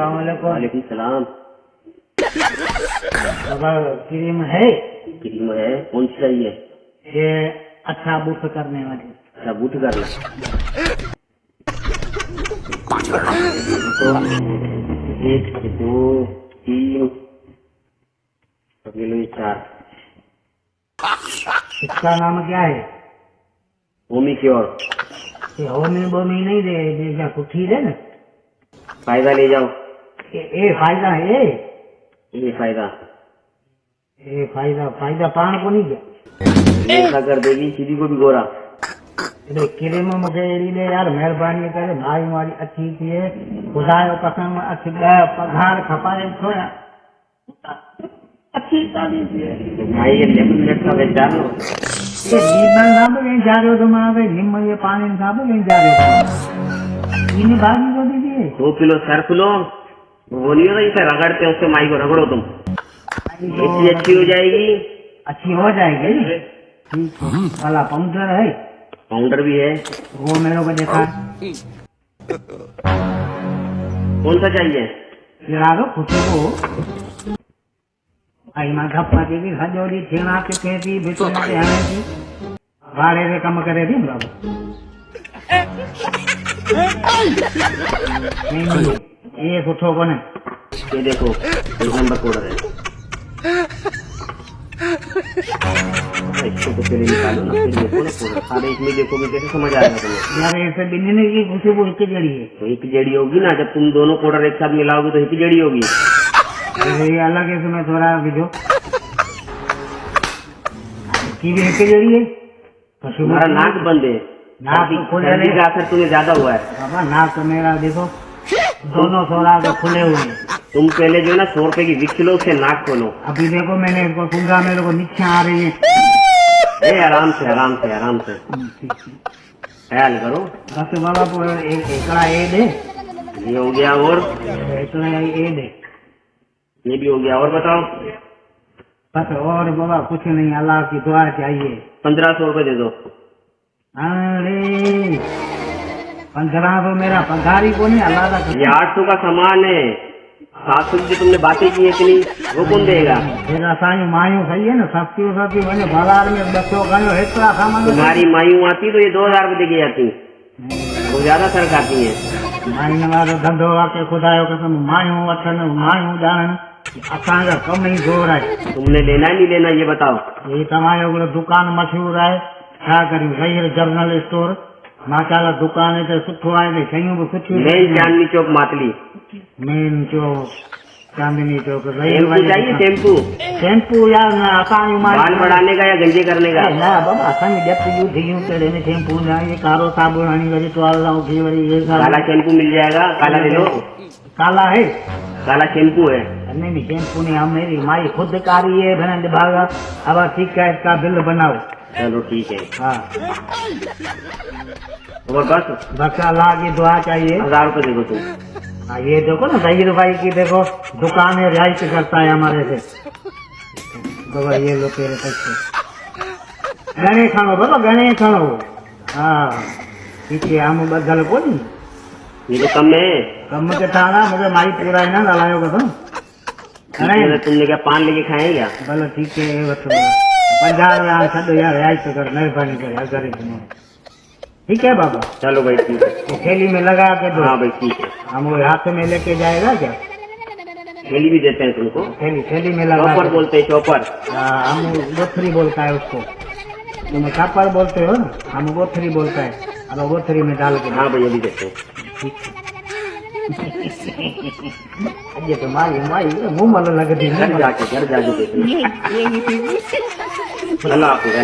अस्सलाम वालेकुम। वालेकुम सलाम। बाबा क्रीम है? क्रीम है, कौन सी चाहिए? ये अच्छा बूथ करने वाली। अच्छा बूथ करना। तो 1 2 3 अगले 4। इसका नाम क्या है? होमी क्योर। ये होमी बोमी नहीं दे जा कुठी दे ना। फायदा ले जाओ। ए फायदा है। ये फायदा फायदा पान को नहीं गया। ऐसा कर देगी सीधी को भी गोरा। अरे क्रीम मुझे एड़ी ने यार मेहरबानी करे भाई मारी अच्छी थी है खुदा जो कसम अच्छी पघार खपाए थोड़ा अच्छी ताली थी भाई ये लेमन लेट का बेचार लो। ये नींबू साहब कहीं जा रहे हो तुम आगे नींबू ये पानी साहब कहीं जा रहे हो इन्हीं भागी को दीजिए 2 किलो सर्फ लो। वो नहीं होता इसे रगड़ते हैं उससे माई को रगड़ो तुम इतनी अच्छी हो जाएगी। अच्छी हो जाएगी। ठीक है वाला पाउडर है? पाउडर भी है। वो मेरे को देखा कौन सा चाहिए? लगा दो खुशबू आई मां घप्पा थी खजोरी छेना किथे थी बिचन ते हणे थी वारे रे कम करे थी बाबू। नहीं ये सुठो कोने। ये देखो 1 नंबर पाउडर है। इसको तो पहले निकालो ना फिर देखो ना पाउडर। सारे इसमें देखोगे कैसे समझ आएगा तुम्हें? यार ऐसे बिनने की खुशबू एक जड़ी है। तो एक जड़ी होगी ना जब तुम दोनों पाउडर एक साथ मिलाओगे तो एक जड़ी होगी। ये अलग है इसमें थोड़ा बिजो की भी एक जड़ी है। तुम्हारा नाक बंद है। नाक खुले सर्दी का असर तुम्हें ज्यादा हुआ है। बाबा नाक तो मेरा देखो दोनों सोरा तो खुले हुए हैं। तुम पहले जो है ना 100 रुपए की विक्स लो उससे नाक खोलो। अभी देखो मैंने इसको सूंघा मेरे को नीचे आ रही है। आराम से आराम से आराम से ख्याल करो। बस बाबा को एकड़ा ए दे। ये हो गया और एकड़ा ए दे। ये भी हो गया और बताओ। बस और बाबा कुछ नहीं अल्लाह की दुआ चाहिए। 1500 रुपए दे दो। अरे 1500 मेरा पगार ही को नहीं अल्लाह का। ये 800 का सामान है। 700 की तुमने बातें की है कि नहीं वो कौन देगा? फिर असाई मायूं सही है ना सस्ती सस्ती वने बाजार में बच्चों गयो हेतरा सामान। तुम्हारी मायूं आती तो ये 2000 रुपए देके जाती वो ज्यादा सर खाती है। माइन वारो धंधो आके खुदा जो कसम मायूं वठन मायूं ॼाणन असांजा कम ही जोर है। तुमने लेना ही नहीं लेना ये बताओ। ये तमायो हिकिड़ो दुकान मशहूर है छा करियूं सही जनरल स्टोर माशाल्लाह दुकान है सुठो आहे शयूं भी सुठियूं। मेन चांदनी चौक मातली। मेन चौक चांदनी चौक शैम्पू चाहिए? शैम्पू शैम्पू यार असांजो बाल बढ़ाने का या गंजे करने का? न बाबा असांजी ॾप जूं थियूं कहिड़े में शैम्पू न ये कारो साबुण हणी वरी टुवाल उठी वरी ये काला शैम्पू मिल जाएगा। काला ले लो। काला है? काला शैम्पू है। नहीं भी शैम्पू नहीं हम मेरी माई खुद कारी है भैन भागा। अब ठीक है इसका बिल बनाओ। चलो ठीक है। हाँ और बस अल्लाह की दुआ चाहिए। 1000 रुपए देखो तुम। हाँ ये देखो ना सही भाई की देखो दुकान है रिहायश करता है हमारे से। बाबा ये लो तेरे पैसे गणे खणो बाबा गणे खणो। हाँ पीछे हम बदल को नहीं ये तो कम है। कम के थाना मुझे माई पूरा है ना ॻाल्हायो कसम। तुमने क्या पान लेके खाए क्या? भले ठीक है वठो 50 रुपया छो यार रिहायश कर मेहरबानी करे अगर ठीक है बाबा। चलो भाई ठीक है। तो थैली में लगा के दो। हाँ भाई ठीक है। हम वो हाथ में लेके जाएगा क्या? थैली भी देते हैं तुमको। थैली में लगा चौपर बोलते हैं चौपर। हम गोथरी बोलता है उसको। तुम चापर बोलते हो ना हम गोथरी बोलता है। अब गोथरी में डाल के। हाँ भैया भी देते हैं। ये तो माई माई मुँह मल लगती है। घर जाके देते हैं। अल्लाह हाफिज़।